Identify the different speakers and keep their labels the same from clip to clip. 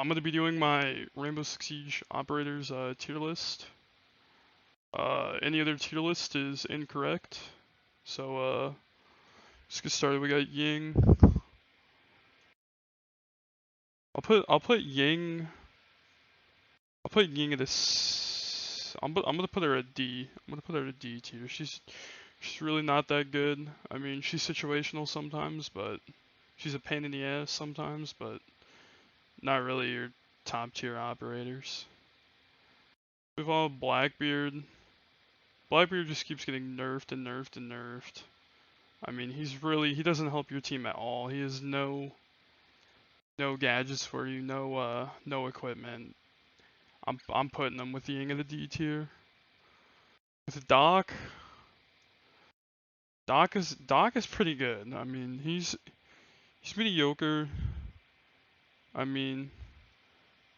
Speaker 1: I'm gonna be doing my Rainbow Six Siege operators tier list. Any other tier list is incorrect. So let's get started. We got Ying. I'll put Ying. I'll put Ying at a. I'm gonna put her at D. I'm gonna put her at D tier. She's really not that good. I mean, she's situational sometimes, but she's a pain in the ass sometimes, but not really your top tier operators. We've all Blackbeard. Blackbeard just keeps getting nerfed and nerfed and nerfed. I mean, he doesn't help your team at all. He has no gadgets for you, no equipment. I'm putting him with Ying at the D tier. With Doc is pretty good. I mean, he's mediocre. I mean,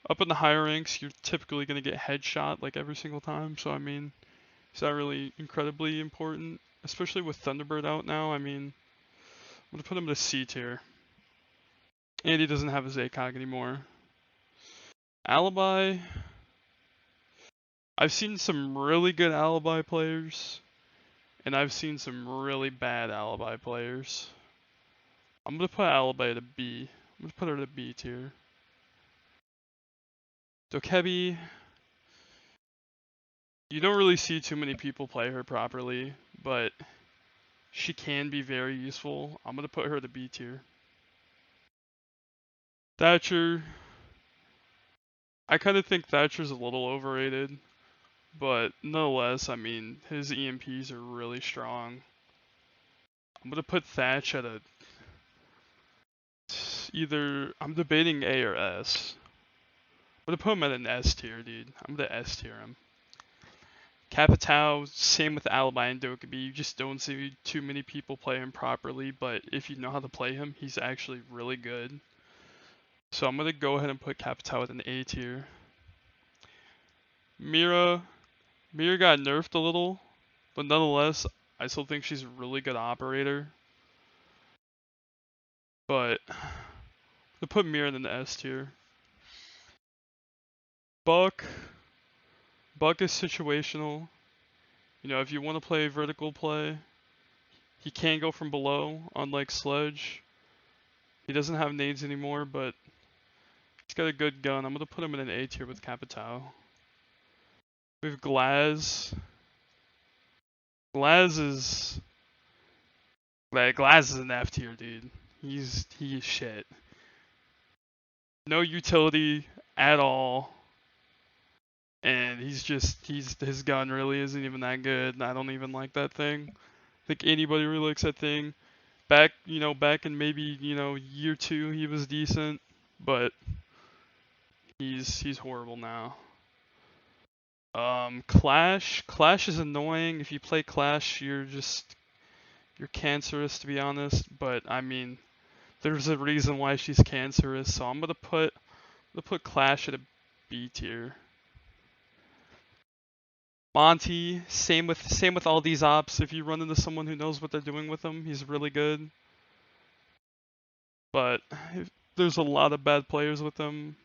Speaker 1: up in the higher ranks, you're typically gonna get headshot like every single time. So I mean, it's not really incredibly important, especially with Thunderbird out now. I mean, I'm gonna put him to C tier. And he doesn't have his ACOG anymore. Alibi. I've seen some really good Alibi players, and I've seen some really bad Alibi players. I'm gonna put Alibi at a B. I'm gonna put her at a B tier. Dokkaebi. You don't really see too many people play her properly, but she can be very useful. I'm gonna put her at a B tier. Thatcher. I kind of think Thatcher's a little overrated, but nonetheless, I mean, his EMPs are really strong. I'm gonna put Thatch at a I'm debating A or S. I'm gonna put him at an S tier, dude. I'm gonna S tier him. Capitao, same with Alibi and Dokkaebi. You just don't see too many people play him properly, but if you know how to play him, he's actually really good. So I'm gonna go ahead and put Capitao at an A tier. Mira got nerfed a little, but nonetheless, I still think she's a really good operator. But to put Mira in the S tier. Buck is situational. You know, if you want to play vertical play, he can go from below, unlike Sledge. He doesn't have nades anymore, but he's got a good gun. I'm going to put him in an A tier with Capitao. We have Glaz. Glaz is an F tier, dude. He's shit. No utility at all. And his gun really isn't even that good. I don't even like that thing. I think anybody really likes that thing. Back in maybe, year 2 he was decent, but he's horrible now. Clash is annoying. If you play Clash, you're cancerous, to be honest, but I mean, there's a reason why she's cancerous, so I'm gonna put Clash at a B tier. Monty, same with all these ops. If you run into someone who knows what they're doing with them, he's really good. But there's a lot of bad players with him.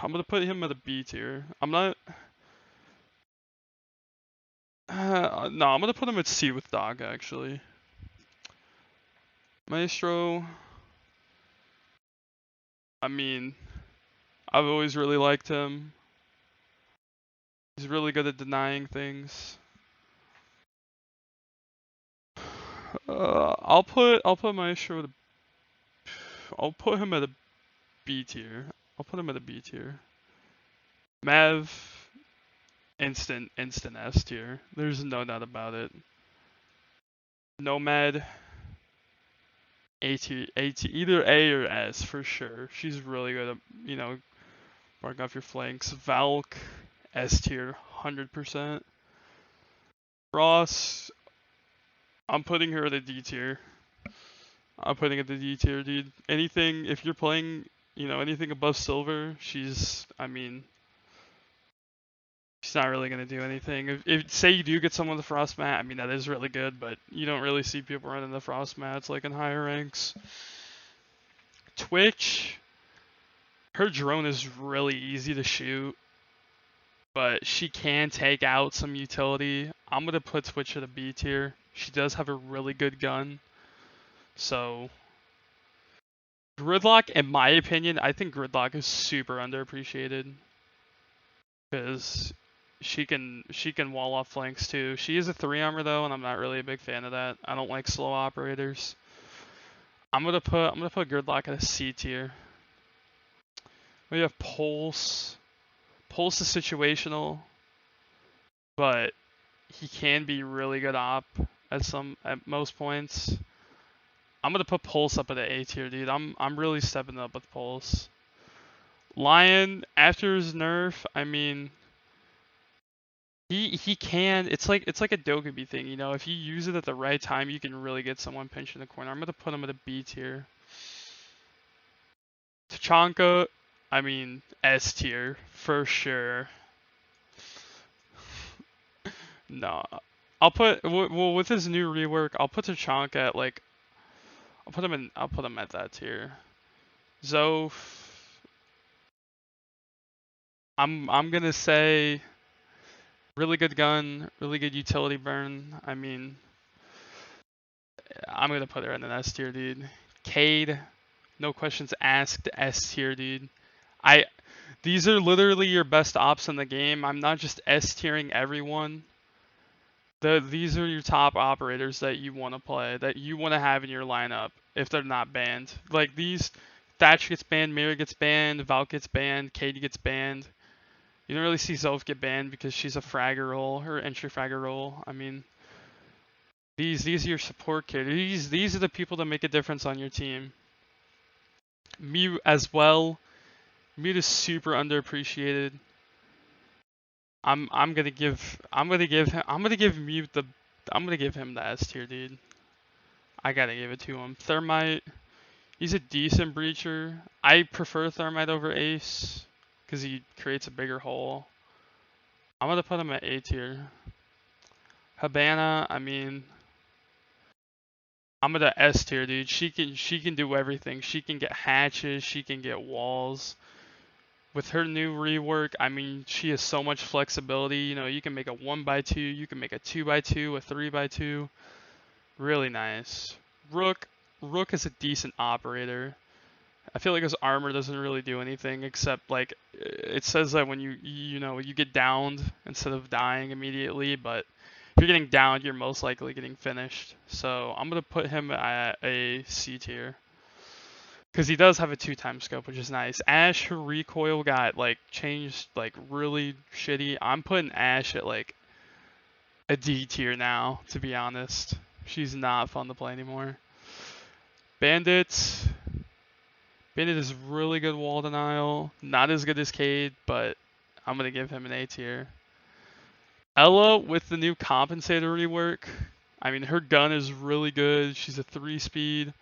Speaker 1: I'm gonna put him at a B tier. I'm not. No, I'm gonna put him at C with Dog actually. Maestro. I mean, I've always really liked him. He's really good at denying things. I'll put Maestro at a. I'll put him at a B tier. I'll put him at a B tier. Mav, instant S tier. There's no doubt about it. Nomad, A tier, either A or S for sure. She's really good at, barking off your flanks. Valk, S tier, 100%. Ross, I'm putting her at a D tier. I'm putting it at the D tier, dude. Anything, if you're playing, anything above silver, she's not really going to do anything. If say you do get someone with the frost mat, I mean, that is really good, but you don't really see people running the frost mats like in higher ranks. Twitch, her drone is really easy to shoot, but she can take out some utility. I'm gonna put Twitch at a B tier. She does have a really good gun. So Gridlock, in my opinion, I think Gridlock is super underappreciated because she can wall off flanks too. She is a 3 armor though, and I'm not really a big fan of that. I don't like slow operators. I'm gonna put Gridlock at a C tier. We have Pulse. Pulse is situational, but he can be really good op at most points. I'm gonna put Pulse up at an A tier, dude. I'm really stepping up with Pulse. Lion, after his nerf, I mean, he can. It's like a Dokkaebi thing, you know. If you use it at the right time, you can really get someone pinched in the corner. I'm gonna put him at a B tier. Tachanka, I mean, S tier for sure. No, I'll put well with his new rework. I'll put Tachanka at like, I'll put him at that tier. Zoph, I'm gonna say really good gun, really good utility burn. I mean, I'm gonna put her in an S tier, dude. Cade, no questions asked, S tier, dude. These are literally your best ops in the game. I'm not just S tiering everyone. These are your top operators that you want to play, that you want to have in your lineup if they're not banned. Like these, Thatch gets banned, Mira gets banned, Valk gets banned, Katie gets banned. You don't really see Zoph get banned because she's a fragger role, her entry fragger role. I mean, these are your support characters. These are the people that make a difference on your team. Mute as well. Mute is super underappreciated. I'm gonna give Mute the S tier, dude. I gotta give it to him. Thermite, he's a decent breacher. I prefer Thermite over Ace because he creates a bigger hole. I'm gonna put him at A tier. Habana, I mean, I'm gonna S tier, dude. She can do everything. She can get hatches. She can get walls. With her new rework, I mean, she has so much flexibility. You know, you can make a 1x2, you can make a 2x2, a 3x2. Really nice. Rook is a decent operator. I feel like his armor doesn't really do anything except like it says that when you get downed instead of dying immediately, but if you're getting downed, you're most likely getting finished. So I'm gonna put him at a C tier. Because he does have a 2-time scope, which is nice. Ashe, her recoil got like changed like really shitty. I'm putting Ashe at like a D tier now, to be honest. She's not fun to play anymore. Bandit is really good wall denial. Not as good as Cade, but I'm gonna give him an A tier. Ela with the new compensator rework. I mean, her gun is really good. She's a 3-speed.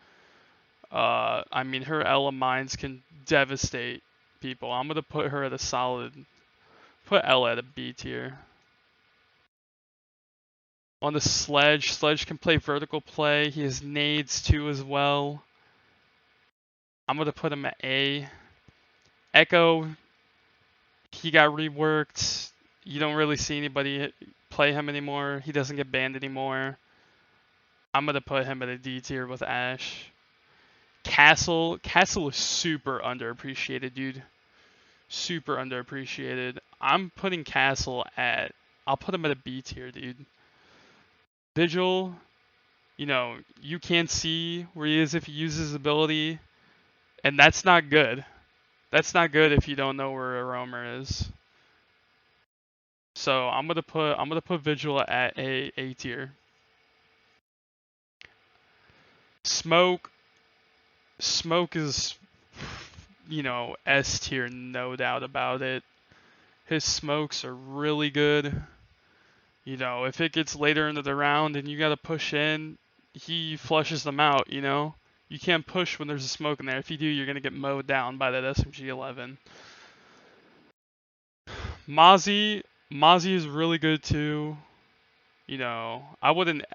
Speaker 1: I mean, her Ela mines can devastate people. I'm gonna put her at a solid. Put Ela at a B tier. On the Sledge can play vertical play. He has nades too as well. I'm gonna put him at A. Echo, he got reworked. You don't really see anybody play him anymore. He doesn't get banned anymore. I'm gonna put him at a D tier with Ashe. Castle is super underappreciated, dude. Super underappreciated. I'm putting Castle I'll put him at a B tier, dude. Vigil, you know, you can't see where he is if he uses his ability, and that's not good. That's not good if you don't know where a roamer is. So I'm gonna put Vigil at a tier. Smoke is, you know, S tier, no doubt about it. His smokes are really good. You know, if it gets later into the round and you gotta push in, he flushes them out, you know? You can't push when there's a smoke in there. If you do, you're gonna get mowed down by that SMG-11. Mozzie is really good too. You know, I wouldn't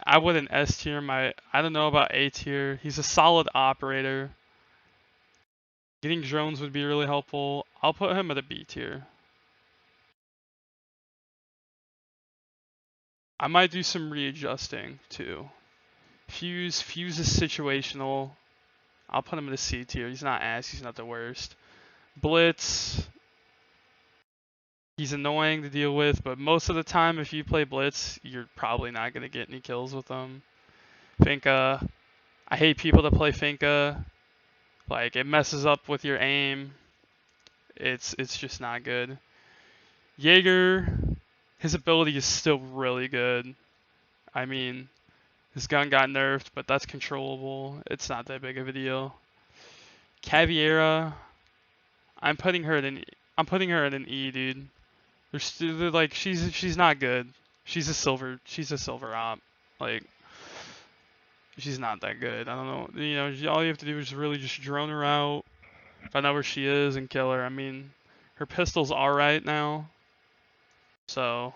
Speaker 1: S tier I don't know about A tier. He's a solid operator. Getting drones would be really helpful. I'll put him at a B tier. I might do some readjusting too. Fuse is situational. I'll put him in a C tier. He's not ass. He's not the worst. Blitz. He's annoying to deal with, but most of the time, if you play Blitz, you're probably not gonna get any kills with him. Finka. I hate people that play Finka. Like, it messes up with your aim. It's just not good. Jaeger, his ability is still really good. I mean, his gun got nerfed, but that's controllable. It's not that big of a deal. Caveira, I'm putting her at an E, dude. They're like she's not good. She's a silver op. Like, she's not that good. I don't know. You know, all you have to do is really just drone her out, find out where she is, and kill her. I mean, her pistol's alright now. So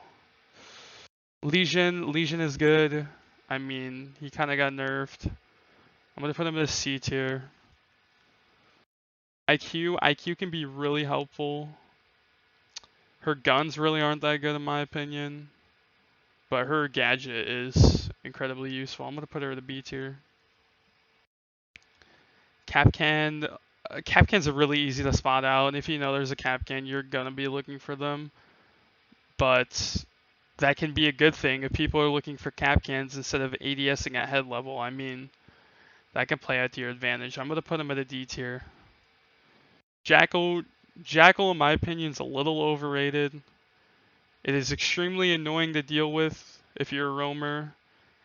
Speaker 1: Lesion is good. I mean, he kind of got nerfed. I'm gonna put him in a C tier. IQ can be really helpful. Her guns really aren't that good in my opinion, but her gadget is incredibly useful. I'm gonna put her at a B tier. Kapkan, Kapkans are really easy to spot out, and if you know there's a Kapkan, you're gonna be looking for them. But that can be a good thing if people are looking for Kapkans instead of ADSing at head level. I mean, that can play out to your advantage. I'm gonna put him at a D tier. Jackal, in my opinion, is a little overrated. It is extremely annoying to deal with if you're a roamer,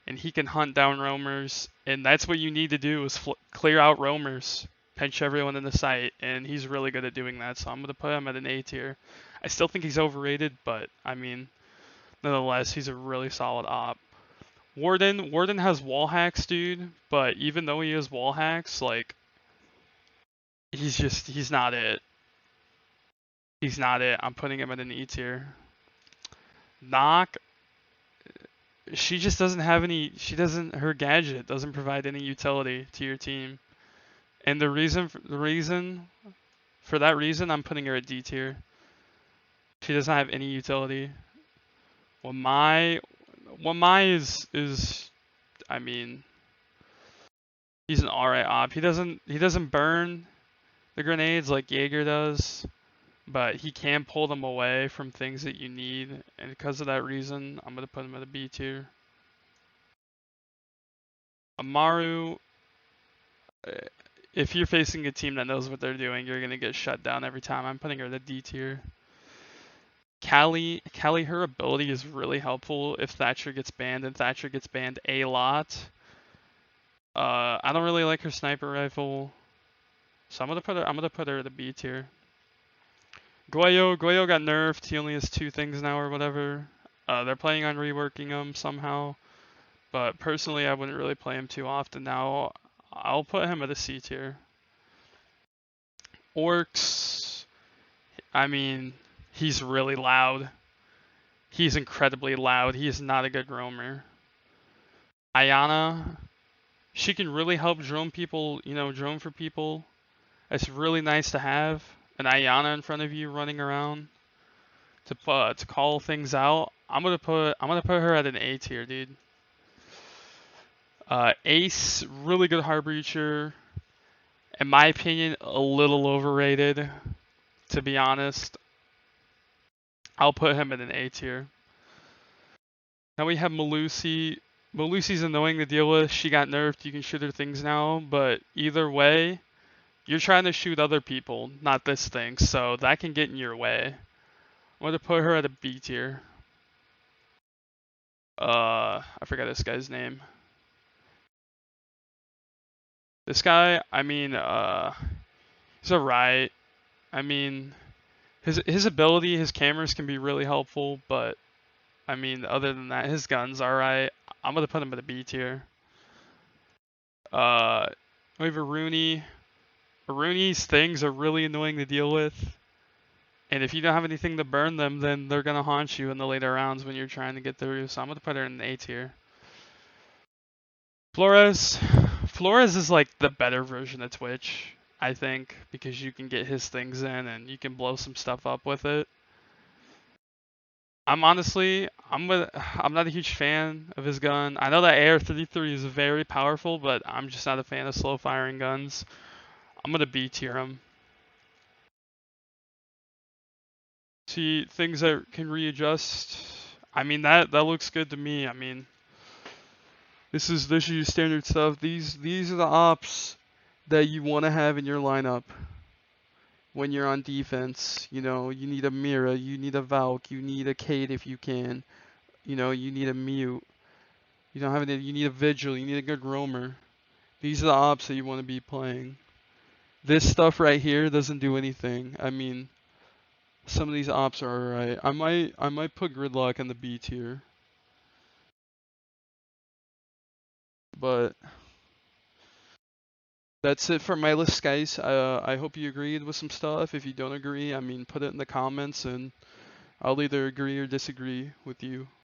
Speaker 1: and he can hunt down roamers, and that's what you need to do is clear out roamers, pinch everyone in the site, and he's really good at doing that, so I'm going to put him at an A tier. I still think he's overrated, but, I mean, nonetheless, he's a really solid op. Warden has wall hacks, dude, but even though he has wall hacks, like, he's not it. He's not it. I'm putting him at an E tier. Knock, she just doesn't have any, her gadget doesn't provide any utility to your team. And the reason for that reason, I'm putting her at D tier. She doesn't have any utility. Wamai is, I mean, he's an alright op. He doesn't burn the grenades like Jaeger does, but he can pull them away from things that you need, and because of that reason, I'm gonna put him at a B tier. Amaru, if you're facing a team that knows what they're doing, you're gonna get shut down every time. I'm putting her at a D tier. Callie, her ability is really helpful if Thatcher gets banned, and Thatcher gets banned a lot. I don't really like her sniper rifle, so I'm gonna put her at a B tier. Goyo got nerfed. He only has 2 things now or whatever. They're planning on reworking him somehow, but personally, I wouldn't really play him too often now. I'll put him at a C tier. Orcs, I mean, he's really loud. He's incredibly loud. He is not a good roamer. Ayana, she can really help drone people, drone for people. It's really nice to have an Ayana in front of you running around to call things out. I'm gonna put her at an A tier, dude. Ace, really good Heartbreacher. In my opinion, a little overrated, to be honest. I'll put him in an A tier. Now we have Melusi. Melusi's annoying to deal with. She got nerfed. You can shoot her things now, but either way, you're trying to shoot other people, not this thing, so that can get in your way. I'm going to put her at a B tier. I forgot this guy's name. This guy, I mean, he's alright. I mean, his ability, his cameras can be really helpful, but I mean, other than that, his gun's alright. I'm gonna put him at a B tier. We have Aruni. Aruni's things are really annoying to deal with, and if you don't have anything to burn them, then they're gonna haunt you in the later rounds when you're trying to get through. So I'm gonna put her in an A tier. Flores is like the better version of Twitch. I think, because you can get his things in and you can blow some stuff up with it. I'm not a huge fan of his gun. I know that AR-33 is very powerful, but I'm just not a fan of slow firing guns. I'm gonna B tier him. See, things that can readjust. I mean, that looks good to me. I mean, this is your standard stuff. These are the ops that you want to have in your lineup when you're on defense. You know, you need a Mira, you need a Valk, you need a Kate if you can. You know, you need a Mute. You don't have any, you need a Vigil, you need a good roamer. These are the ops that you want to be playing. This stuff right here doesn't do anything. I mean, some of these ops are alright. I might put Gridlock in the B tier. But that's it for my list, guys. I hope you agreed with some stuff. If you don't agree, I mean, put it in the comments and I'll either agree or disagree with you.